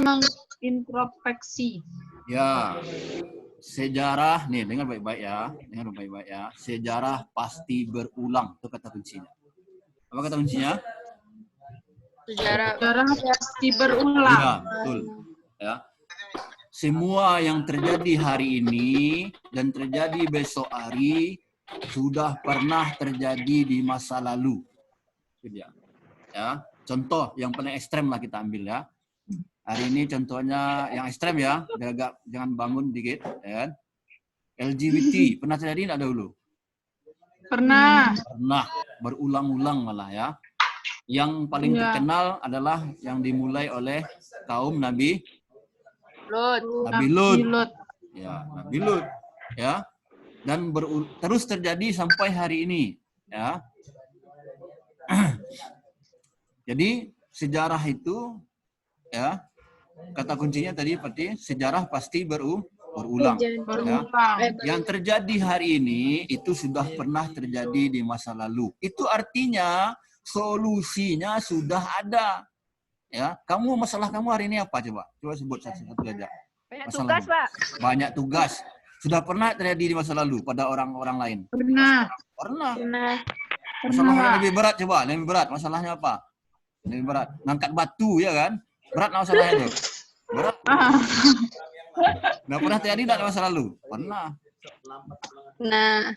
mengintrospeksi. Ya, sejarah nih, dengar baik-baik ya, dengar baik-baik ya. Sejarah pasti berulang, itu kata kuncinya. Apa kata kuncinya? Sejarah Pasti berulang. Ya, betul. Ya. Semua yang terjadi hari ini dan terjadi besok hari sudah pernah terjadi di masa lalu. Itu dia. Ya, contoh yang paling ekstrem lah kita ambil ya. Hari ini contohnya yang ekstrem ya, agak jangan bangun dikit, ya kan? LGBT pernah terjadi enggak dahulu? Pernah. Pernah, berulang-ulang malah ya. Yang paling terkenal adalah yang dimulai oleh kaum Nabi Lut. Ya, Nabi Lut. Ya. Dan terus terjadi sampai hari ini, ya. Jadi sejarah itu ya, kata kuncinya tadi seperti sejarah pasti berulang. Ya. Yang terjadi hari ini itu sudah pernah terjadi di masa lalu. Itu artinya solusinya sudah ada. Ya, masalah kamu hari ini apa coba? Coba sebut satu aja. banyak tugas, Pak. Banyak tugas. Sudah pernah terjadi di masa lalu pada orang-orang lain? Pernah. Masalah yang lebih berat coba, lebih berat. Masalahnya apa? Lebih berat. Ngangkat batu ya kan? Berat masalahnya itu. Berat. Nggak pernah terjadi di masa lalu? Pernah. Nah,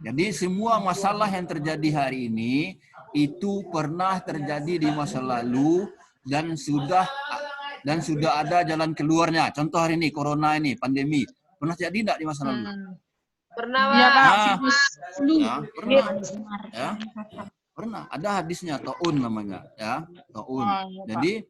jadi semua masalah yang terjadi hari ini itu pernah terjadi di masa lalu dan sudah ada jalan keluarnya. Contoh hari ini corona ini, pandemi. Pernah terjadi tidak di masa lalu? pernah, Iya, Pak. Pak. Ya, pernah. Ya. Pernah. Ada hadisnya, taun namanya, ya. Taun. Jadi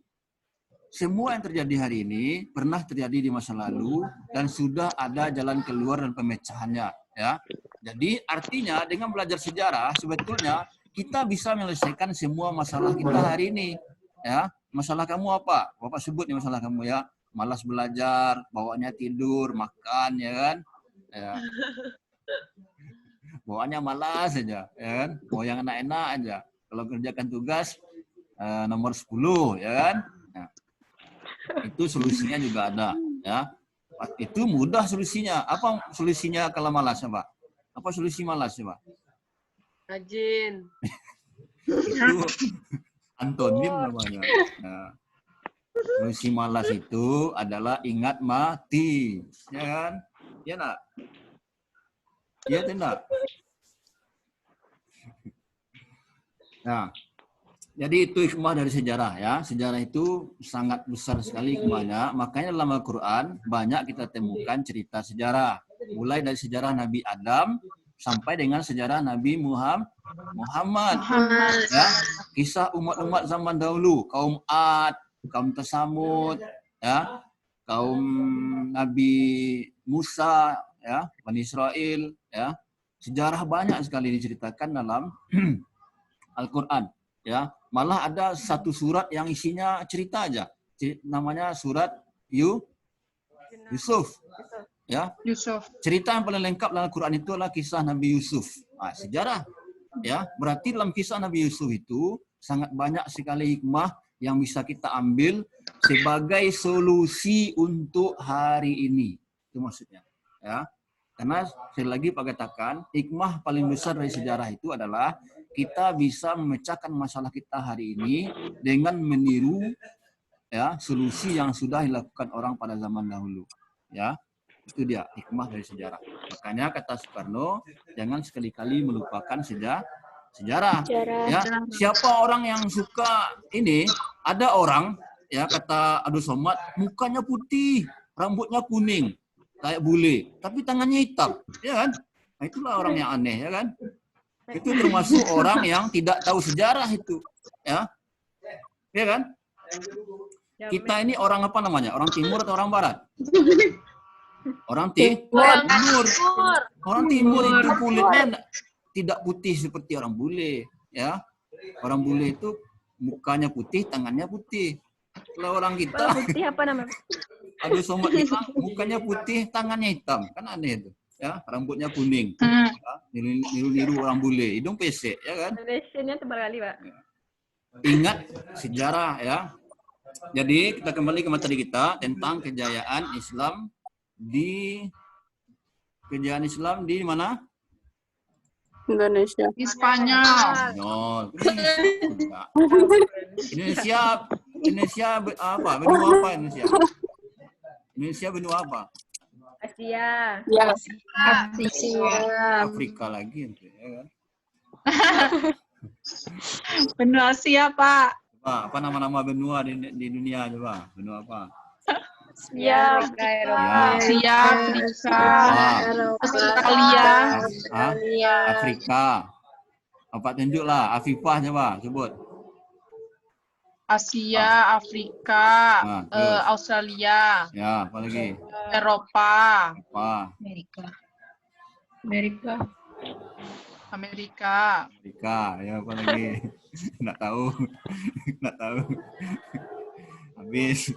semua yang terjadi hari ini pernah terjadi di masa lalu dan sudah ada jalan keluar dan pemecahannya, ya. Jadi artinya dengan belajar sejarah sebetulnya kita bisa menyelesaikan semua masalah kita hari ini, ya. Masalah kamu apa? Bapak sebut nih masalah kamu ya. Malas belajar, bawaannya tidur, makan, ya kan? Ya. Bawaannya malas aja, ya kan? Mau yang enak-enak aja. Kalau kerjakan tugas nomor 10, ya kan? Nah, itu solusinya juga ada, ya. Itu mudah solusinya. Apa solusinya kalau malas, Pak? Apa solusi malas, Pak? Rajin. Itu antonim namanya. Nah, solusi malas itu adalah ingat mati, ya kan? Ya nak? Iya tidak? Nah, jadi itu hikmah dari sejarah ya. Sejarah itu sangat besar sekali hikmahnya. Makanya dalam Al-Quran banyak kita temukan cerita sejarah. Mulai dari sejarah Nabi Adam sampai dengan sejarah Nabi Muhammad. Ya, kisah umat-umat zaman dahulu, kaum Ad, kaum Tsamud, ya, kaum Nabi Musa, ya, Bani Israel, ya. Sejarah banyak sekali diceritakan dalam Al-Quran, ya. Malah ada satu surat yang isinya cerita aja, namanya surat Yusuf, ya. Cerita yang paling lengkap dalam Al-Quran itu adalah kisah Nabi Yusuf. Nah, sejarah, ya. Berarti dalam kisah Nabi Yusuf itu sangat banyak sekali hikmah yang bisa kita ambil sebagai solusi untuk hari ini. Itu maksudnya, ya. Karena sekali lagi Pak katakan, hikmah paling besar dari sejarah itu adalah kita bisa memecahkan masalah kita hari ini dengan meniru, ya, solusi yang sudah dilakukan orang pada zaman dahulu, ya. Itu dia hikmah dari sejarah. Makanya kata Soekarno, jangan sekali-kali melupakan sejarah. Ya, siapa orang yang suka ini? Ada orang, ya, kata Abdul Somad, mukanya putih, rambutnya kuning, kayak bule, tapi tangannya hitam, ya kan? Nah, itulah orang yang aneh, ya kan? Itu termasuk orang yang tidak tahu sejarah itu, ya, ya kan? Kita ini orang apa namanya? Orang timur atau orang barat? Orang timur. Orang timur itu kulitnya tidak putih seperti orang bule, ya. Orang bule itu mukanya putih, tangannya putih. Kalau orang kita, putih apa namanya? Aduh somat kita mukanya putih, tangannya hitam, kan aneh itu, ya. Rambutnya kuning, ya. Niru-niru orang bule, hidung pesek, ya kan? Relationnya tebal kali, Pak. Ingat sejarah, ya. Jadi kita kembali ke materi kita tentang kejayaan Islam di mana? Indonesia. Di Spanyol. No, Indonesia apa? Benua apa Indonesia? Indonesia benua apa? Asia. Ya. Afrika lagi. Ya kan? Benua Asia, Pak. Apa nama-nama benua di dunia coba? Benua apa? Asia. Asia, Afrika, Australia. Afrika. Apa tunjuklah? Afifah coba sebut. Asia, Afrika, Terus. Australia, Ya, apa lagi? Eropa, Apa? Amerika. Ya apa lagi? Nggak tahu. Nggak tahu. Habis.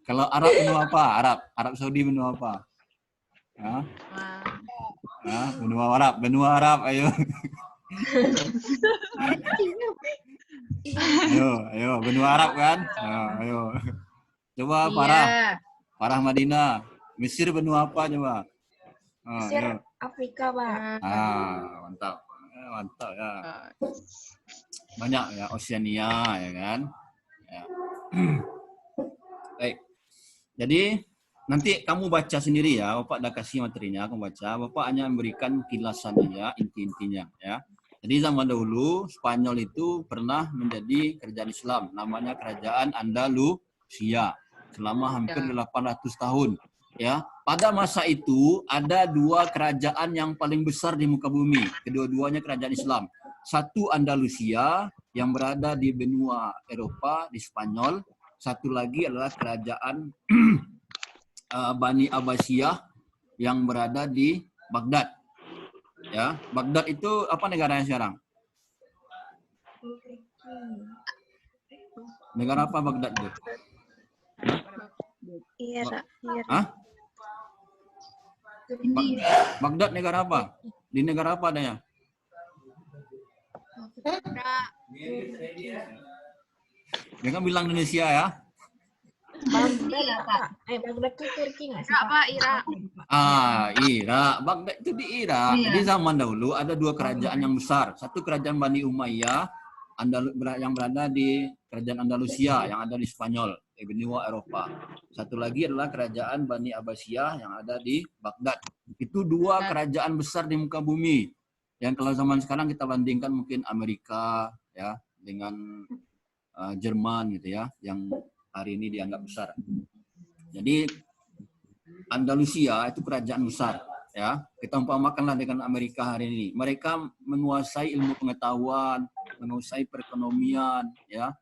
Kalau Arab benua apa? Arab Saudi benua apa? Hah? Benua Arab, ayo. ayo, benua Arab kan? Ayo. Coba Farah Madinah. Mesir benua apa coba? Mesir, Afrika, Pak. Mantap. Mantap ya. Banyak ya, Oceania ya kan? Ya. Baik. Jadi nanti kamu baca sendiri ya, Bapak udah kasih materinya, kamu baca. Bapak hanya memberikan kilasan ya, inti-intinya ya. Jadi zaman dahulu Spanyol itu pernah menjadi kerajaan Islam, namanya Kerajaan Andalusia selama hampir 800 tahun. Ya, pada masa itu ada dua kerajaan yang paling besar di muka bumi, kedua-duanya kerajaan Islam. Satu Andalusia yang berada di benua Eropa di Spanyol, satu lagi adalah kerajaan Bani Abbasiyah yang berada di Baghdad. Ya, Baghdad itu apa negaranya sekarang? Negara apa Baghdad itu? Irak. Hah? Baghdad negara apa? Di negara apa adanya? Jangan bilang Indonesia ya. Baghdad itu Turki nggak sih, Pak? Irak. Irak. Baghdad itu di Irak. Jadi zaman dahulu ada dua kerajaan yang besar. Satu kerajaan Bani Umayyah yang berada di kerajaan Andalusia yang ada di Spanyol, di benua Eropa. Satu lagi adalah kerajaan Bani Abbasiyah yang ada di Baghdad. Itu dua kerajaan besar di muka bumi. Yang kalau zaman sekarang kita bandingkan mungkin Amerika ya dengan Jerman gitu ya, yang hari ini dianggap besar. Jadi Andalusia itu kerajaan besar ya. Kita umpamakanlah dengan Amerika hari ini. Mereka menguasai ilmu pengetahuan, menguasai perekonomian ya,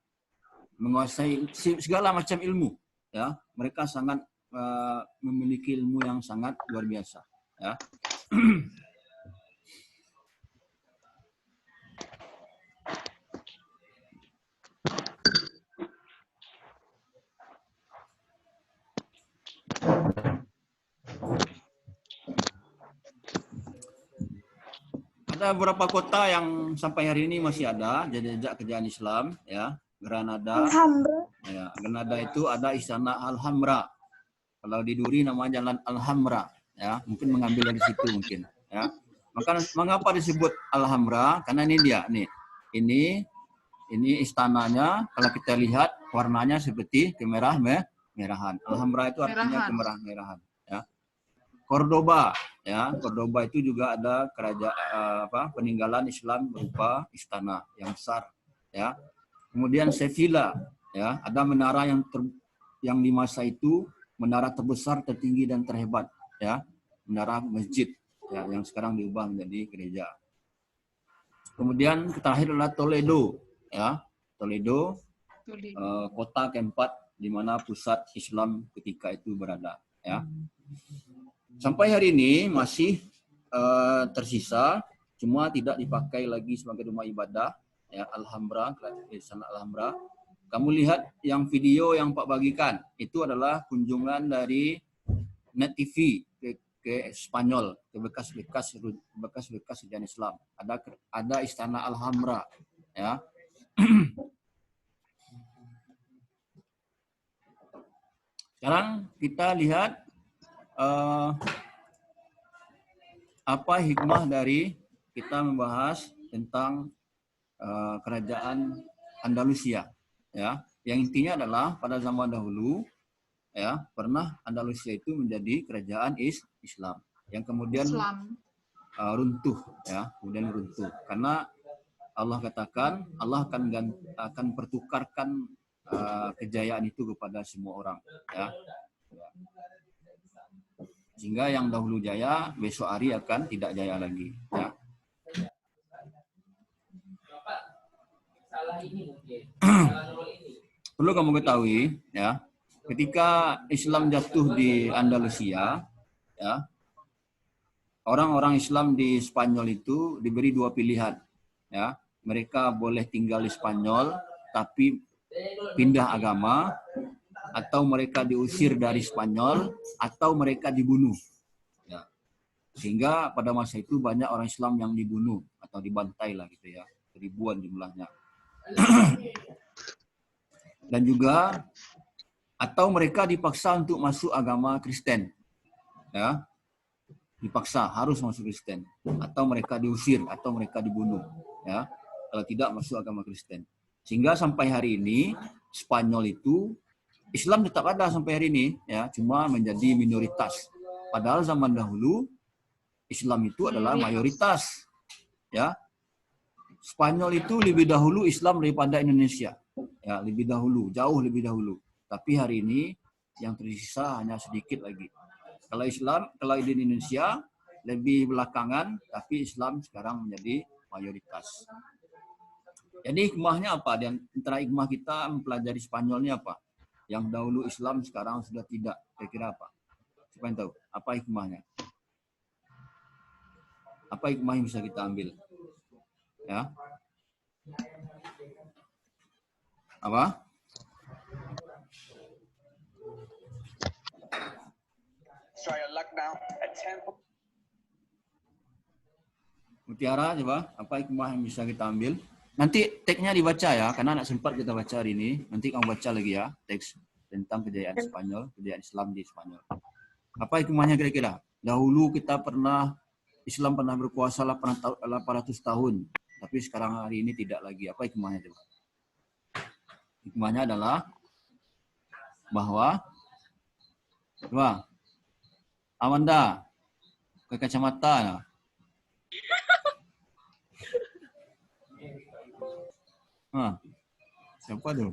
menguasai segala macam ilmu ya. Mereka sangat memiliki ilmu yang sangat luar biasa ya. Ada beberapa kota yang sampai hari ini masih ada jejak kejayaan Islam ya. Granada. Ya, Granada itu ada Istana Alhambra. Kalau di Duri namanya Jalan Alhambra ya, mungkin mengambil dari situ mungkin ya. Maka mengapa disebut Alhambra? Karena ini dia nih. Ini istananya, kalau kita lihat warnanya seperti kemerahan. Alhambra itu artinya kemerah-merahan ya. Cordoba ya, Cordoba itu juga ada kerajaan peninggalan Islam berupa istana yang besar ya. Kemudian Sevilla ya, ada menara yang di masa itu menara terbesar, tertinggi dan terhebat ya, menara masjid ya, yang sekarang diubah menjadi gereja. Kemudian terakhir adalah Toledo ya, Toledo kota keempat di mana pusat Islam ketika itu berada ya. Sampai hari ini masih tersisa, cuma tidak dipakai lagi sebagai rumah ibadah ya, Alhambra, Istana Alhambra. Kamu lihat yang video yang Pak bagikan, itu adalah kunjungan dari Net TV ke Spanyol, ke bekas-bekas kejayaan Islam. Ada Istana Alhambra ya. Sekarang kita lihat apa hikmah dari kita membahas tentang kerajaan Andalusia, ya. Yang intinya adalah pada zaman dahulu, ya, pernah Andalusia itu menjadi kerajaan Islam yang kemudian runtuh, ya, kemudian runtuh karena Allah katakan Allah akan pertukarkan kejayaan itu kepada semua orang, ya. Sehingga yang dahulu jaya besok hari akan tidak jaya lagi, ya. Perlu kamu ketahui, ya, ketika Islam jatuh di Andalusia, ya, orang-orang Islam di Spanyol itu diberi dua pilihan, ya. Mereka boleh tinggal di Spanyol tapi pindah agama, atau mereka diusir dari Spanyol, atau mereka dibunuh, ya. Sehingga pada masa itu banyak orang Islam yang dibunuh atau dibantai lah gitu, ya, ribuan jumlahnya. Dan juga atau mereka dipaksa untuk masuk agama Kristen, ya, dipaksa harus masuk Kristen, atau mereka diusir atau mereka dibunuh, ya, kalau tidak masuk agama Kristen. Sehingga sampai hari ini Spanyol itu Islam tetap ada sampai hari ini, ya, cuma menjadi minoritas. Padahal zaman dahulu Islam itu adalah mayoritas, ya. Spanyol itu lebih dahulu Islam daripada Indonesia, ya, lebih dahulu, jauh lebih dahulu. Tapi hari ini yang tersisa hanya sedikit lagi. Kalau di Indonesia lebih belakangan, tapi Islam sekarang menjadi mayoritas. Jadi hikmahnya apa? Dan antara hikmah kita mempelajari Spanyol ini apa? Yang dahulu Islam sekarang sudah tidak. Kira-kira apa? Siapa yang tahu? Apa hikmahnya? Apa hikmah yang bisa kita ambil? Ya. Apa? Mutiara, coba. Apa hikmah yang bisa kita ambil? Nanti teksnya dibaca, ya, karena anak sempat kita baca hari ini. Nanti kamu baca lagi, ya, teks tentang kejayaan Spanyol, kejayaan Islam di Spanyol. Apa hikmahnya kira-kira? Dahulu Islam pernah berkuasa 800 tahun. Tapi sekarang hari ini tidak lagi. Apa hikmahnya coba? Hikmahnya adalah bahwa, coba, Amanda, ke kacamata. Siapa tuh?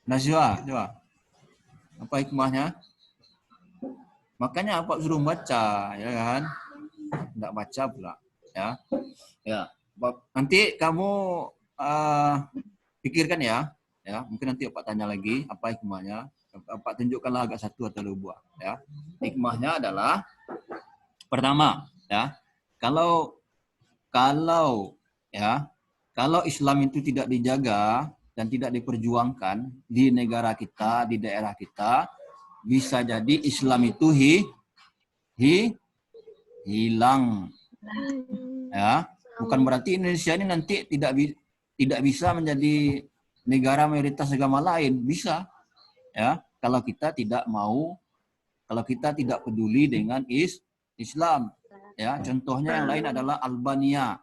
Najwa, coba. Apa hikmahnya? Makanya apa suruh baca, ya kan? Tidak baca pula, ya. Ya, nanti kamu pikirkan, ya. Ya, mungkin nanti Pak tanya lagi apa hikmahnya. Pak tunjukkanlah agak satu atau dua buah, ya. Hikmahnya adalah pertama, ya. Kalau Islam itu tidak dijaga dan tidak diperjuangkan di negara kita, di daerah kita, bisa jadi Islam itu hilang. Ya, bukan berarti Indonesia ini nanti tidak bisa menjadi negara mayoritas agama lain, bisa. Ya, kalau kita tidak peduli dengan Islam. Ya, contohnya yang lain adalah Albania,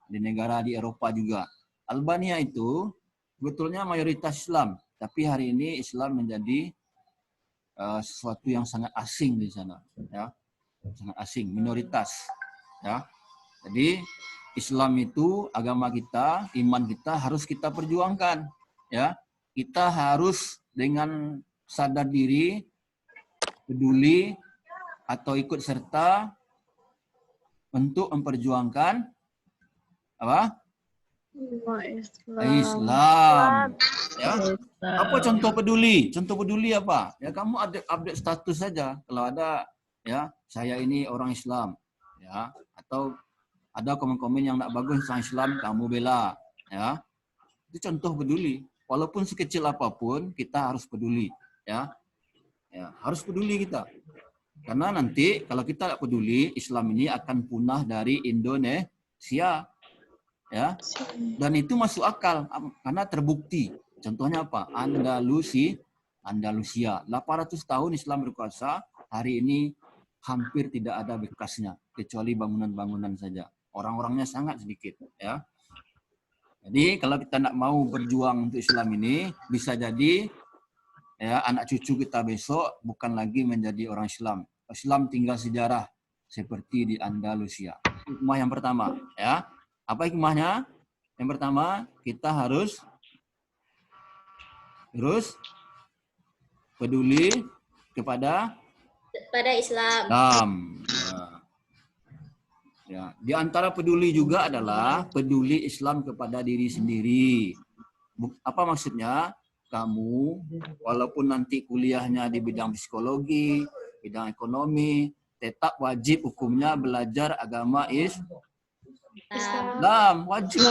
di negara di Eropa juga. Albania itu sebetulnya mayoritas Islam, tapi hari ini Islam menjadi sesuatu yang sangat asing di sana, ya, sangat asing, minoritas, ya. Jadi Islam itu agama kita, iman kita harus kita perjuangkan, ya. Kita harus dengan sadar diri, peduli atau ikut serta untuk memperjuangkan apa? Islam. Ya. Apa contoh peduli? Contoh peduli apa? Ya, kamu update status saja. Kalau ada, ya, saya ini orang Islam, ya, atau ada komen-komen yang tidak bagus tentang Islam, kamu bela, ya. Itu contoh peduli. Walaupun sekecil apapun, kita harus peduli, ya. Ya, harus peduli kita. Karena nanti kalau kita tidak peduli, Islam ini akan punah dari Indonesia, ya. Dan itu masuk akal karena terbukti Contohnya apa? Andalusia. 800 tahun Islam berkuasa, hari ini hampir tidak ada bekasnya, kecuali bangunan-bangunan saja. Orang-orangnya sangat sedikit. Ya. Jadi kalau kita nak mau berjuang untuk Islam ini, bisa jadi ya anak cucu kita besok bukan lagi menjadi orang Islam. Islam tinggal sejarah seperti di Andalusia. Hikmah yang pertama, ya. Apa hikmahnya? Yang pertama, kita harus peduli kepada Islam. Ya. Di antara peduli juga adalah peduli Islam kepada diri sendiri. Apa maksudnya? Kamu, walaupun nanti kuliahnya di bidang psikologi, bidang ekonomi, tetap wajib hukumnya belajar agama Islam. Wajib.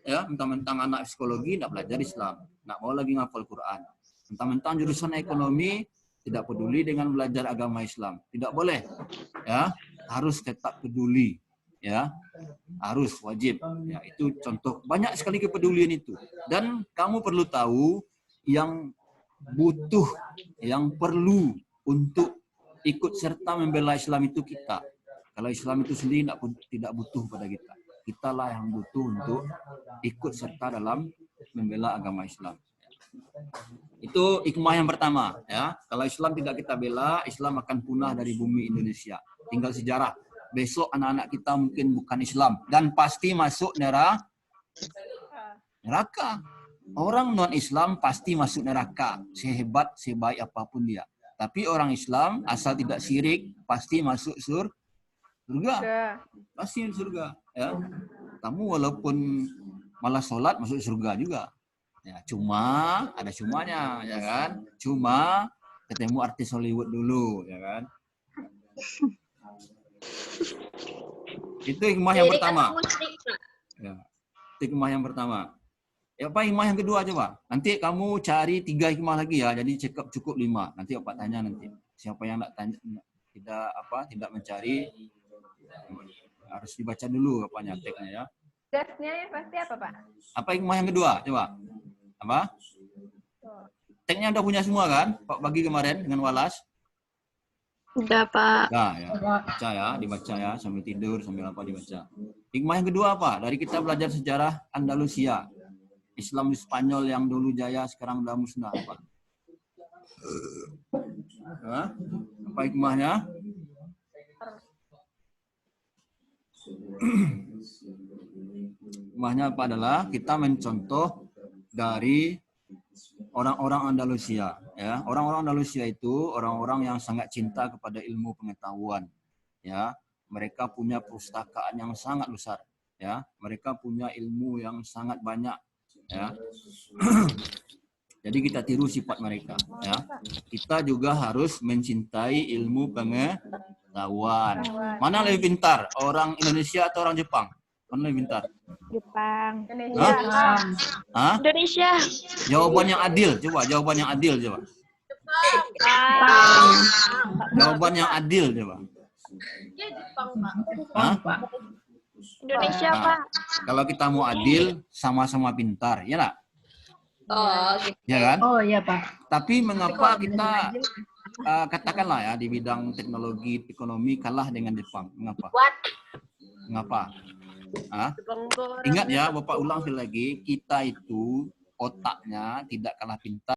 Ya, mentang-mentang anak psikologi nak belajar Islam, nak mau lagi ngapal Quran. Mentang-mentang jurusan ekonomi tidak peduli dengan belajar agama Islam. Tidak boleh. Ya, harus tetap peduli. Ya, harus wajib. Ya, itu contoh banyak sekali kepedulian itu. Dan kamu perlu tahu yang butuh, yang perlu untuk ikut serta membela Islam itu kita. Kalau Islam itu sendiri tidak butuh pada kita. Kitalah yang butuh untuk ikut serta dalam membela agama Islam. Itu hikmah yang pertama. Ya, kalau Islam tidak kita bela, Islam akan punah dari bumi Indonesia. Tinggal sejarah. Besok anak-anak kita mungkin bukan Islam dan pasti masuk neraka. Orang non-Islam pasti masuk neraka, sehebat, sebaik apapun dia. Tapi orang Islam asal tidak syirik pasti masuk surga. Pasti surga. Ya. Kamu walaupun malas sholat masuk surga juga. Ya, cuma ada cumanya, ya kan? Cuma ketemu artis Hollywood dulu, ya kan? Itu hikmah yang pertama. Ya. Itu hikmah yang pertama. Ya, apa hikmah yang kedua coba? Nanti kamu cari 3 hikmah lagi ya. Jadi cukup 5. Nanti Bapak tanya nanti. Siapa yang nak tanya tidak mencari harus dibaca dulu apanya teksnya ya. Gasnya yang pasti apa, Pak? Apa hikmah yang kedua? Coba. Apa? Teksnya udah punya semua kan? Pak bagi kemarin dengan Walas. Udah, Pak. Nah, ya. Baca ya, dibaca ya, sambil tidur, sambil apa dibaca. Hikmah yang kedua apa? Dari kita belajar sejarah Andalusia. Islam di Spanyol yang dulu jaya, sekarang udah musnah. Apa? Apa hikmahnya? Hikmahnya apa adalah kita mencontoh dari orang-orang Andalusia. Ya, orang-orang Andalusia itu orang-orang yang sangat cinta kepada ilmu pengetahuan. Ya, mereka punya perpustakaan yang sangat besar. Ya, mereka punya ilmu yang sangat banyak. Ya, jadi kita tiru sifat mereka. Ya, kita juga harus mencintai ilmu pengetahuan. Mana lebih pintar, orang Indonesia atau orang Jepang? Mana lebih pintar? Jepang. Hah? Indonesia. Jawaban yang adil, coba. Jawaban yang adil, coba. Jawaban yang adil, coba. Hah? Indonesia, Nah, Pak. kalau kita mau adil, sama-sama pintar, ya nggak? Oh, gitu. Ya kan? Oh iya Pak. Tapi mengapa kita katakanlah ya di bidang teknologi, ekonomi kalah dengan Jepang? Mengapa? Mengapa? Ingat ya, Bapak ulang sekali lagi, kita itu otaknya tidak kalah pintar.